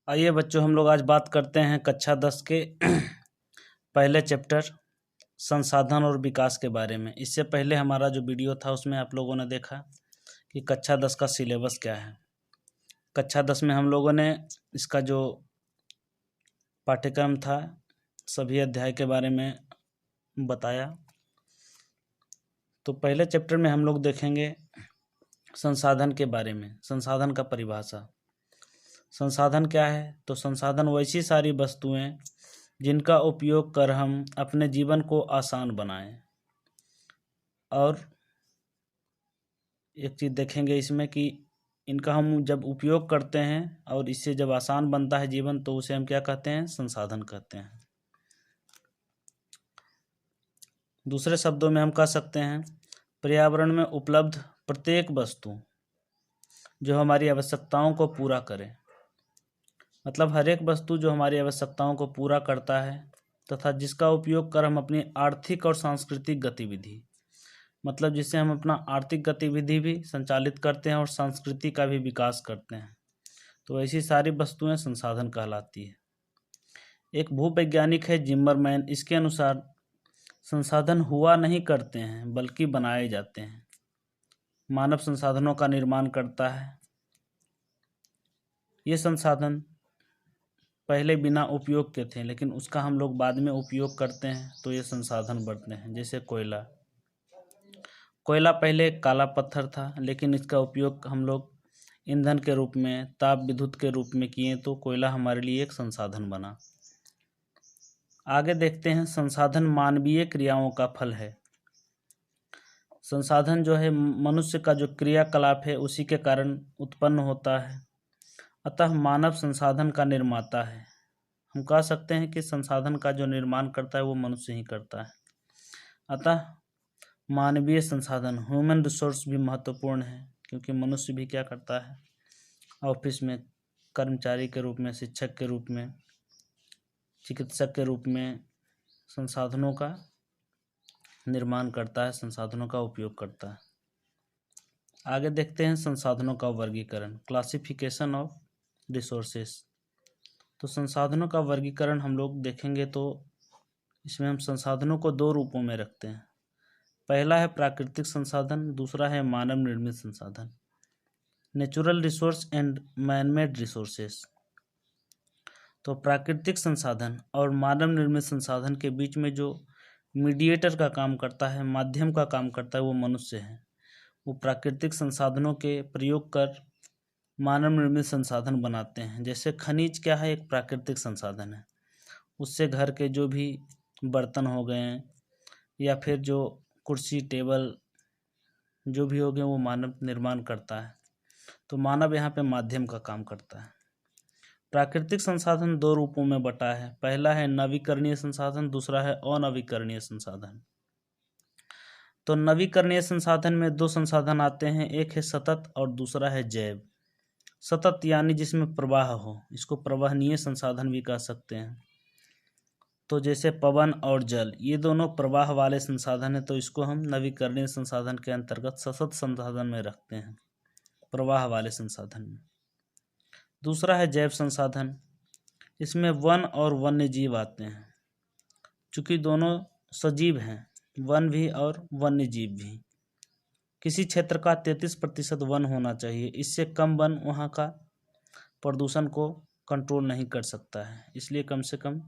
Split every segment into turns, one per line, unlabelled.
आइए बच्चों, हम लोग आज बात करते हैं कक्षा 10 के पहले चैप्टर संसाधन और विकास के बारे में। इससे पहले हमारा जो वीडियो था उसमें आप लोगों ने देखा कि कक्षा 10 का सिलेबस क्या है। कक्षा 10 में हम लोगों ने इसका जो पाठ्यक्रम था सभी अध्याय के बारे में बताया। तो पहले चैप्टर में हम लोग देखेंगे संसाधन के बारे में, संसाधन का परिभाषा। संसाधन क्या है? तो संसाधन वैसी सारी वस्तुएं जिनका उपयोग कर हम अपने जीवन को आसान बनाएं। और एक चीज़ देखेंगे इसमें कि इनका हम जब उपयोग करते हैं और इससे जब आसान बनता है जीवन, तो उसे हम क्या कहते हैं? संसाधन कहते हैं। दूसरे शब्दों में हम कह सकते हैं पर्यावरण में उपलब्ध प्रत्येक वस्तु जो हमारी आवश्यकताओं को पूरा करे। मतलब हर एक वस्तु जो हमारी आवश्यकताओं को पूरा करता है तथा जिसका उपयोग कर हम अपनी आर्थिक और सांस्कृतिक गतिविधि, मतलब जिससे हम अपना आर्थिक गतिविधि भी संचालित करते हैं और संस्कृति का भी विकास करते हैं, तो ऐसी सारी वस्तुएं संसाधन कहलाती है। एक भूवैज्ञानिक है जिम्मरमैन, इसके अनुसार संसाधन हुआ नहीं करते हैं बल्कि बनाए जाते हैं। मानव संसाधनों का निर्माण करता है। ये संसाधन पहले बिना उपयोग के थे, लेकिन उसका हम लोग बाद में उपयोग करते हैं तो ये संसाधन बढ़ते हैं। जैसे कोयला पहले काला पत्थर था, लेकिन इसका उपयोग हम लोग ईंधन के रूप में, ताप विद्युत के रूप में किए तो कोयला हमारे लिए एक संसाधन बना। आगे देखते हैं संसाधन मानवीय क्रियाओं का फल है। संसाधन जो है मनुष्य का जो क्रियाकलाप है उसी के कारण उत्पन्न होता है, अतः मानव संसाधन का निर्माता है। हम कह सकते हैं कि संसाधन का जो निर्माण करता है वो मनुष्य ही करता है। अतः मानवीय संसाधन, ह्यूमन रिसोर्स भी महत्वपूर्ण है, क्योंकि मनुष्य भी क्या करता है? ऑफिस में कर्मचारी के रूप में, शिक्षक के रूप में, चिकित्सक के रूप में संसाधनों का निर्माण करता है, संसाधनों का उपयोग करता है। आगे देखते हैं संसाधनों का वर्गीकरण, क्लासिफिकेशन ऑफ रिसोर्सेस। तो संसाधनों का वर्गीकरण हम लोग देखेंगे तो इसमें हम संसाधनों को दो रूपों में रखते हैं। पहला है प्राकृतिक संसाधन, दूसरा है मानव निर्मित संसाधन, natural resource and manmade resources. तो प्राकृतिक संसाधन और मानव निर्मित संसाधन के बीच में जो मीडिएटर का काम करता है, माध्यम का काम करता है, वो मनुष्य है। वो प्राकृतिक संसाधनों के प्रयोग कर मानव निर्मित संसाधन बनाते हैं। जैसे खनिज क्या है? एक प्राकृतिक संसाधन है। उससे घर के जो भी बर्तन हो गए या फिर जो कुर्सी टेबल जो भी हो गए वो मानव निर्माण करता है। तो मानव यहाँ पे माध्यम का काम करता है। प्राकृतिक संसाधन दो रूपों में बटा है। पहला है नवीकरणीय संसाधन, दूसरा है अनवीकरणीय संसाधन। तो नवीकरणीय संसाधन में दो संसाधन आते हैं, एक है सतत और दूसरा है जैव। सतत यानी जिसमें प्रवाह हो, इसको प्रवाहनीय संसाधन भी कह सकते हैं। तो जैसे पवन और जल, ये दोनों प्रवाह वाले संसाधन है, तो इसको हम नवीकरणीय संसाधन के अंतर्गत सतत संसाधन में रखते हैं, प्रवाह वाले संसाधन में। दूसरा है जैव संसाधन, इसमें वन और वन्य जीव आते हैं। चूंकि दोनों सजीव हैं, वन भी और वन्य जीव भी। किसी क्षेत्र का 33% वन होना चाहिए, इससे कम वन वहाँ का प्रदूषण को कंट्रोल नहीं कर सकता है, इसलिए कम से कम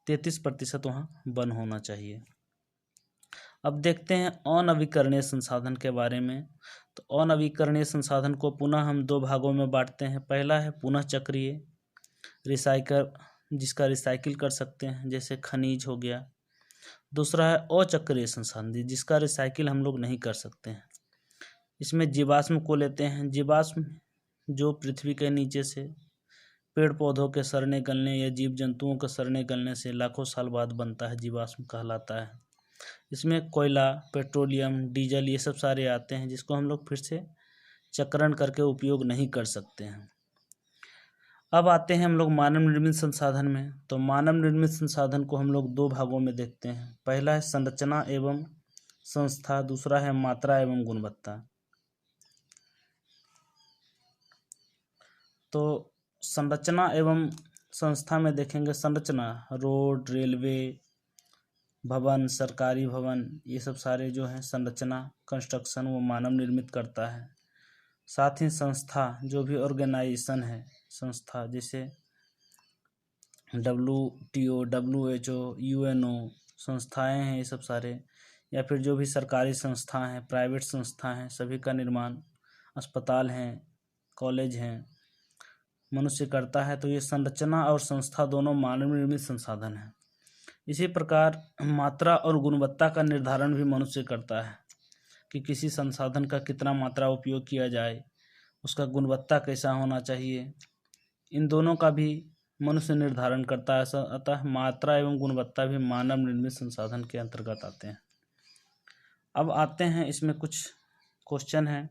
33% वहाँ वन होना चाहिए। अब देखते हैं अनवीकरणीय संसाधन के बारे में। तो अनवीकरणीय संसाधन को पुनः हम दो भागों में बांटते हैं। पहला है पुनः चक्रीय, रिसाइकल, जिसका रिसाइकिल कर सकते हैं, जैसे खनिज हो गया। दूसरा है अचक्रीय संसाधन, जिसका रिसाइकिल हम लोग नहीं कर सकते हैं। इसमें जीवाश्म को लेते हैं। जीवाश्म जो पृथ्वी के नीचे से पेड़ पौधों के सड़ने गलने या जीव जंतुओं के सड़ने गलने से लाखों साल बाद बनता है, जीवाश्म कहलाता है। इसमें कोयला, पेट्रोलियम, डीजल, ये सब सारे आते हैं, जिसको हम लोग फिर से चक्रण करके उपयोग नहीं कर सकते हैं। अब आते हैं हम लोग मानव निर्मित संसाधन में। तो मानव निर्मित संसाधन को हम लोग दो भागों में देखते हैं। पहला है संरचना एवं संस्था, दूसरा है मात्रा एवं गुणवत्ता। तो संरचना एवं संस्था में देखेंगे, संरचना रोड, रेलवे, भवन, सरकारी भवन, ये सब सारे जो हैं संरचना, कंस्ट्रक्शन, वो मानव निर्मित करता है। साथ ही संस्था, जो भी ऑर्गेनाइजेशन है, संस्था जैसे WTO, WHO, UNO संस्थाएं हैं, ये सब सारे, या फिर जो भी सरकारी संस्था हैं, प्राइवेट संस्था हैं, सभी का निर्माण, अस्पताल हैं, कॉलेज हैं, मनुष्य करता है। तो ये संरचना और संस्था दोनों मानव निर्मित संसाधन हैं। इसी प्रकार मात्रा और गुणवत्ता का निर्धारण भी मनुष्य करता है कि किसी संसाधन का कितना मात्रा उपयोग किया जाए, उसका गुणवत्ता कैसा होना चाहिए, इन दोनों का भी मनुष्य निर्धारण करता है। अतः मात्रा एवं गुणवत्ता भी मानव निर्मित संसाधन के अंतर्गत आते हैं। अब आते हैं, इसमें कुछ क्वेश्चन हैं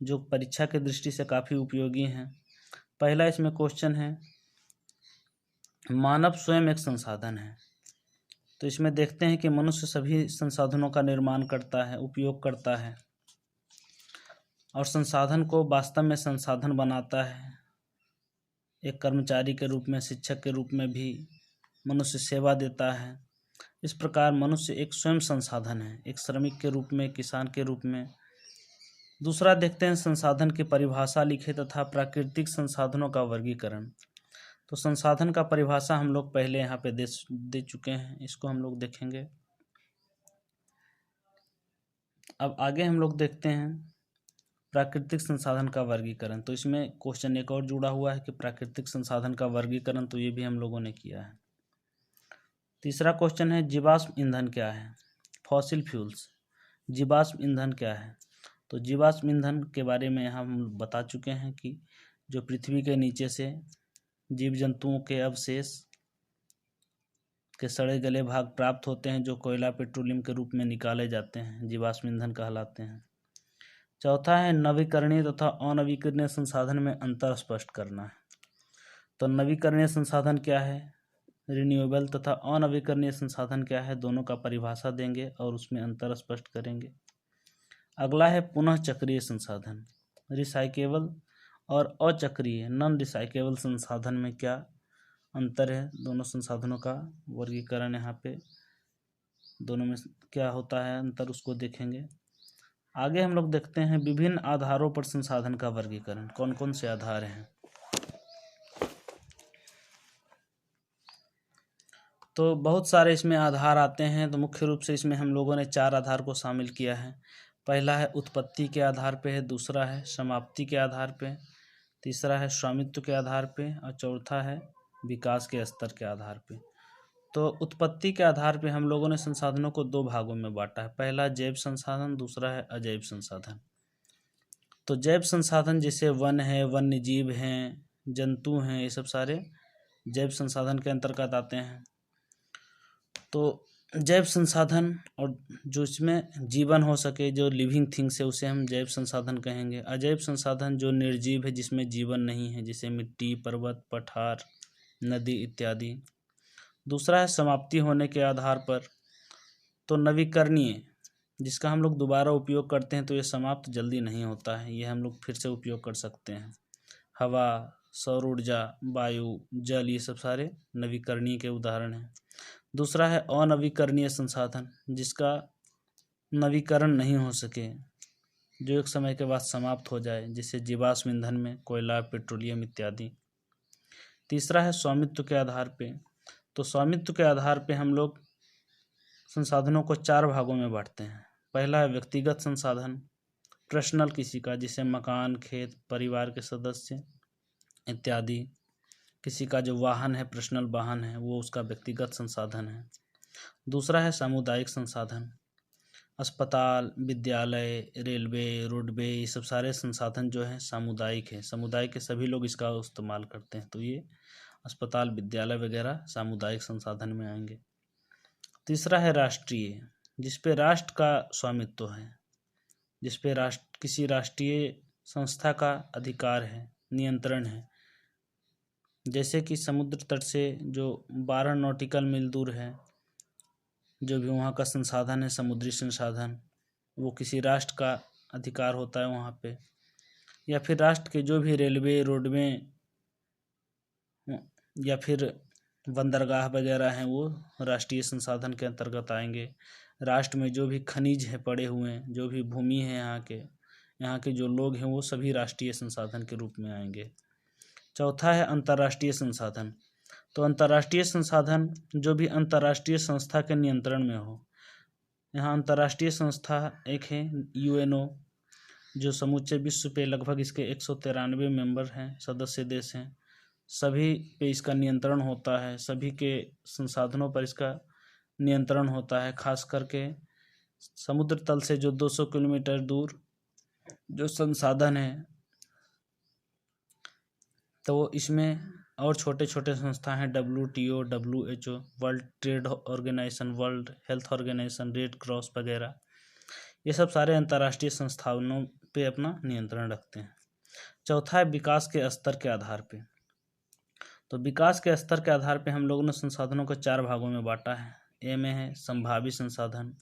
जो परीक्षा की दृष्टि से काफ़ी उपयोगी हैं। पहला इसमें क्वेश्चन है, मानव स्वयं एक संसाधन है। तो इसमें देखते हैं कि मनुष्य सभी संसाधनों का निर्माण करता है, उपयोग करता है, और संसाधन को वास्तव में संसाधन बनाता है। एक कर्मचारी के रूप में, शिक्षक के रूप में भी मनुष्य सेवा देता है। इस प्रकार मनुष्य एक स्वयं संसाधन है, एक श्रमिक के रूप में, किसान के रूप में। दूसरा देखते हैं, संसाधन की परिभाषा लिखे तथा प्राकृतिक संसाधनों का वर्गीकरण। तो संसाधन का परिभाषा हम लोग पहले यहाँ पे दे चुके हैं, इसको हम लोग देखेंगे। अब आगे हम लोग देखते हैं प्राकृतिक संसाधन का वर्गीकरण। तो इसमें क्वेश्चन एक और जुड़ा हुआ है कि प्राकृतिक संसाधन का वर्गीकरण, तो ये भी हम लोगों ने किया है। तीसरा क्वेश्चन है, जीवाश्म ईंधन क्या है? फॉसिल फ्यूल्स, जीवाश्म ईंधन क्या है? तो जीवाश्म ईंधन के बारे में हम बता चुके हैं कि जो पृथ्वी के नीचे से जीव जंतुओं के अवशेष के सड़े गले भाग प्राप्त होते हैं, जो कोयला, पेट्रोलियम के रूप में निकाले जाते हैं, जीवाश्म ईंधन कहलाते हैं। चौथा है, नवीकरणीय तथा अनवीकरणीय संसाधन में अंतर स्पष्ट करना है। तो नवीकरणीय संसाधन क्या है, रिन्यूएबल, तथा अनवीकरणीय संसाधन क्या है, दोनों का परिभाषा देंगे और उसमें अंतर स्पष्ट करेंगे। अगला है पुनः चक्रीय संसाधन, रिसाइकेबल और अचक्रीय, नॉन रिसाइकेबल संसाधन में क्या अंतर है, दोनों संसाधनों का वर्गीकरण यहाँ पे दोनों में क्या होता है अंतर, उसको देखेंगे। आगे हम लोग देखते हैं विभिन्न आधारों पर संसाधन का वर्गीकरण, कौन कौन से आधार हैं। तो बहुत सारे इसमें आधार आते हैं। तो मुख्य रूप से इसमें हम लोगों ने 4 आधार को शामिल किया है। पहला है उत्पत्ति के आधार पे है, दूसरा है समाप्ति के आधार पे, तीसरा है स्वामित्व के आधार पे, और चौथा है विकास के स्तर के आधार पे। तो उत्पत्ति के आधार पे हम लोगों ने संसाधनों को 2 भागों में बांटा है। पहला जैव संसाधन, दूसरा है अजैव संसाधन। तो जैव संसाधन जैसे वन है, वन्य जीव हैं, जंतु हैं, ये सब सारे जैव संसाधन के अंतर्गत आते हैं। तो जैव संसाधन और जो इसमें जीवन हो सके, जो लिविंग थिंग्स है, उसे हम जैव संसाधन कहेंगे। अजैव संसाधन जो निर्जीव है, जिसमें जीवन नहीं है, जैसे मिट्टी, पर्वत, पठार, नदी इत्यादि। दूसरा है समाप्ति होने के आधार पर। तो नवीकरणीय, जिसका हम लोग दोबारा उपयोग करते हैं तो ये समाप्त जल्दी नहीं होता है, ये हम लोग फिर से उपयोग कर सकते हैं। हवा, सौर ऊर्जा, वायु, जल, ये सब सारे नवीकरणीय के उदाहरण हैं। दूसरा है अनवीकरणीय संसाधन, जिसका नवीकरण नहीं हो सके, जो एक समय के बाद समाप्त हो जाए, जैसे जीवाश्म ईंधन में कोयला, पेट्रोलियम इत्यादि। तीसरा है स्वामित्व के आधार पे। तो स्वामित्व के आधार पे हम लोग संसाधनों को 4 भागों में बांटते हैं। पहला है व्यक्तिगत संसाधन, पर्सनल, किसी का, जैसे मकान, खेत, परिवार के सदस्य इत्यादि। किसी का जो वाहन है, पर्सनल वाहन है, वो उसका व्यक्तिगत संसाधन है। दूसरा है सामुदायिक संसाधन, अस्पताल, विद्यालय, रेलवे, रोडवे, ये सब सारे संसाधन जो हैं सामुदायिक है, समुदाय के सभी लोग इसका इस्तेमाल करते हैं, तो ये अस्पताल, विद्यालय वगैरह सामुदायिक संसाधन में आएंगे। तीसरा है राष्ट्रीय, जिस पे राष्ट्र का स्वामित्व है, जिस पे किसी राष्ट्रीय संस्था का अधिकार है, नियंत्रण है। जैसे कि समुद्र तट से जो 12 नॉटिकल मील दूर है, जो भी वहाँ का संसाधन है, समुद्री संसाधन, वो किसी राष्ट्र का अधिकार होता है वहाँ पे। या फिर राष्ट्र के जो भी रेलवे, रोडवे या फिर बंदरगाह वगैरह हैं वो राष्ट्रीय संसाधन के अंतर्गत आएंगे। राष्ट्र में जो भी खनिज है पड़े हुए हैं, जो भी भूमि है यहाँ के जो लोग हैं वो सभी राष्ट्रीय संसाधन के रूप में आएंगे। चौथा है अंतर्राष्ट्रीय संसाधन। तो अंतर्राष्ट्रीय संसाधन जो भी अंतर्राष्ट्रीय संस्था के नियंत्रण में हो। यहाँ अंतर्राष्ट्रीय संस्था एक है UNO, जो समूचे विश्व पे लगभग इसके 193 मेंबर हैं, सदस्य देश हैं। सभी पे इसका नियंत्रण होता है, सभी के संसाधनों पर इसका नियंत्रण होता है। खास करके समुद्र तल से जो 200 किलोमीटर दूर जो संसाधन है, तो इसमें और छोटे छोटे संस्था हैं, WTO, WHO, world trade organisation, world health organisation, red cross वगैरह। ये सब सारे अंतर्राष्ट्रीय संस्थानों पे अपना नियंत्रण रखते हैं। चौथा है विकास के स्तर के आधार पे। तो विकास के स्तर के आधार पे हम लोगों ने संसाधनों को 4 भागों में बांटा है। ए में है संभावित संसाधन,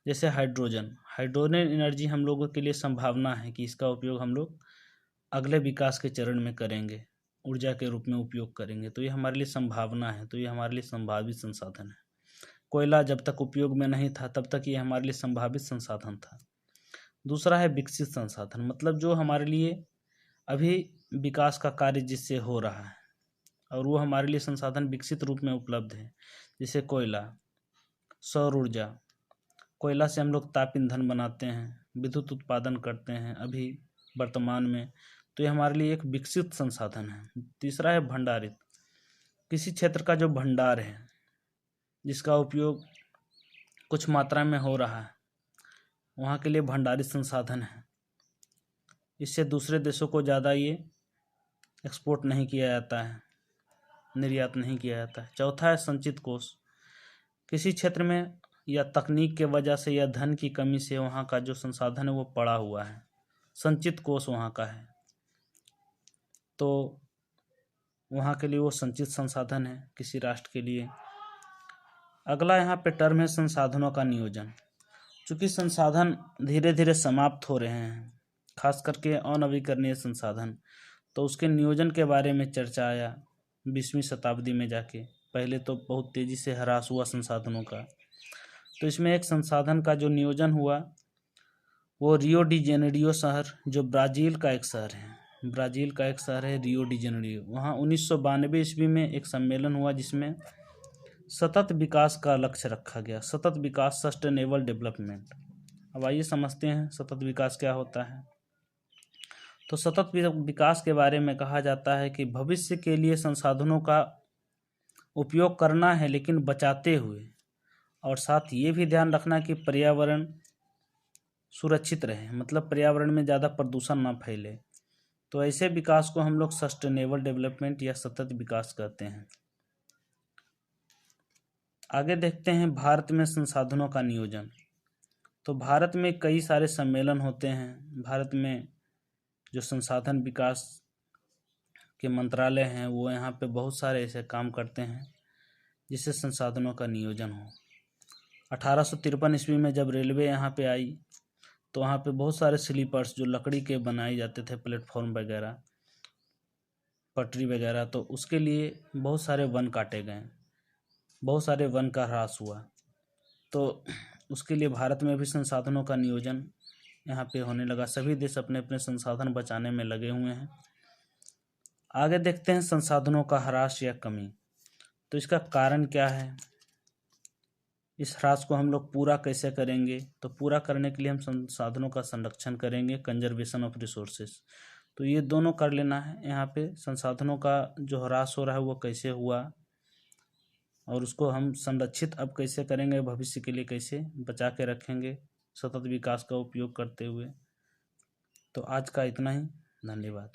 जैसे हाइड्रोजन एनर्जी हम लोगों के लिए संभावना है कि इसका उपयोग हम लोग अगले विकास के चरण में करेंगे, ऊर्जा के रूप में उपयोग करेंगे, तो ये हमारे लिए संभावना है, तो ये हमारे लिए संभावित संसाधन है। कोयला जब तक उपयोग में नहीं था तब तक ये हमारे लिए संभावित संसाधन था। दूसरा है विकसित संसाधन, मतलब जो हमारे लिए अभी विकास का कार्य जिससे हो रहा है और वो हमारे लिए संसाधन विकसित रूप में उपलब्ध है, जैसे कोयला, सौर ऊर्जा। कोयला से हम लोग ताप ईंधन बनाते हैं, विद्युत उत्पादन करते हैं अभी वर्तमान में, तो ये हमारे लिए एक विकसित संसाधन है। तीसरा है भंडारित, किसी क्षेत्र का जो भंडार है जिसका उपयोग कुछ मात्रा में हो रहा है, वहाँ के लिए भंडारित संसाधन है। इससे दूसरे देशों को ज़्यादा ये एक्सपोर्ट नहीं किया जाता है, निर्यात नहीं किया जाता है। चौथा है संचित कोष, किसी क्षेत्र में या तकनीक के वजह से या धन की कमी से वहाँ का जो संसाधन है वो पड़ा हुआ है, संचित कोष वहाँ का है, तो वहाँ के लिए वो संचित संसाधन है किसी राष्ट्र के लिए। अगला यहाँ पे टर्म है संसाधनों का नियोजन। चूँकि संसाधन धीरे धीरे समाप्त हो रहे हैं, खास करके अनवीकरणीय संसाधन, तो उसके नियोजन के बारे में चर्चा आया 20वीं शताब्दी में जाके। पहले तो बहुत तेज़ी से ह्रास हुआ संसाधनों का, तो इसमें एक संसाधन का जो नियोजन हुआ वो रियो डी जेनेरियो शहर, जो ब्राज़ील का एक शहर है, रियो डी जेनेरियो। वहाँ 1992 ईस्वी में एक सम्मेलन हुआ जिसमें सतत विकास का लक्ष्य रखा गया, सतत विकास, सस्टेनेबल डेवलपमेंट। अब आइए समझते हैं सतत विकास क्या होता है। तो सतत विकास के बारे में कहा जाता है कि भविष्य के लिए संसाधनों का उपयोग करना है लेकिन बचाते हुए, और साथ ये भी ध्यान रखना कि पर्यावरण सुरक्षित रहे, मतलब पर्यावरण में ज़्यादा प्रदूषण ना फैले। तो ऐसे विकास को हम लोग सस्टेनेबल डेवलपमेंट या सतत विकास कहते हैं। आगे देखते हैं भारत में संसाधनों का नियोजन। तो भारत में कई सारे सम्मेलन होते हैं। भारत में जो संसाधन विकास के मंत्रालय हैं वो यहाँ पे बहुत सारे ऐसे काम करते हैं जिससे संसाधनों का नियोजन हो। 1853 ईस्वी में जब रेलवे यहाँ पे आई तो वहाँ पे बहुत सारे स्लीपर्स जो लकड़ी के बनाए जाते थे, प्लेटफॉर्म वगैरह, पटरी वगैरह, तो उसके लिए बहुत सारे वन काटे गए, बहुत सारे वन का ह्रास हुआ। तो उसके लिए भारत में भी संसाधनों का नियोजन यहाँ पे होने लगा। सभी देश अपने अपने संसाधन बचाने में लगे हुए हैं। आगे देखते हैं संसाधनों का ह्रास या कमी। तो इसका कारण क्या है, इस ह्रास को हम लोग पूरा कैसे करेंगे। तो पूरा करने के लिए हम संसाधनों का संरक्षण करेंगे, कंजर्वेशन ऑफ रिसोर्सेज। तो ये दोनों कर लेना है। यहाँ पे संसाधनों का जो ह्रास हो रहा है वो कैसे हुआ और उसको हम संरक्षित अब कैसे करेंगे, भविष्य के लिए कैसे बचा के रखेंगे सतत विकास का उपयोग करते हुए। तो आज का इतना ही, धन्यवाद।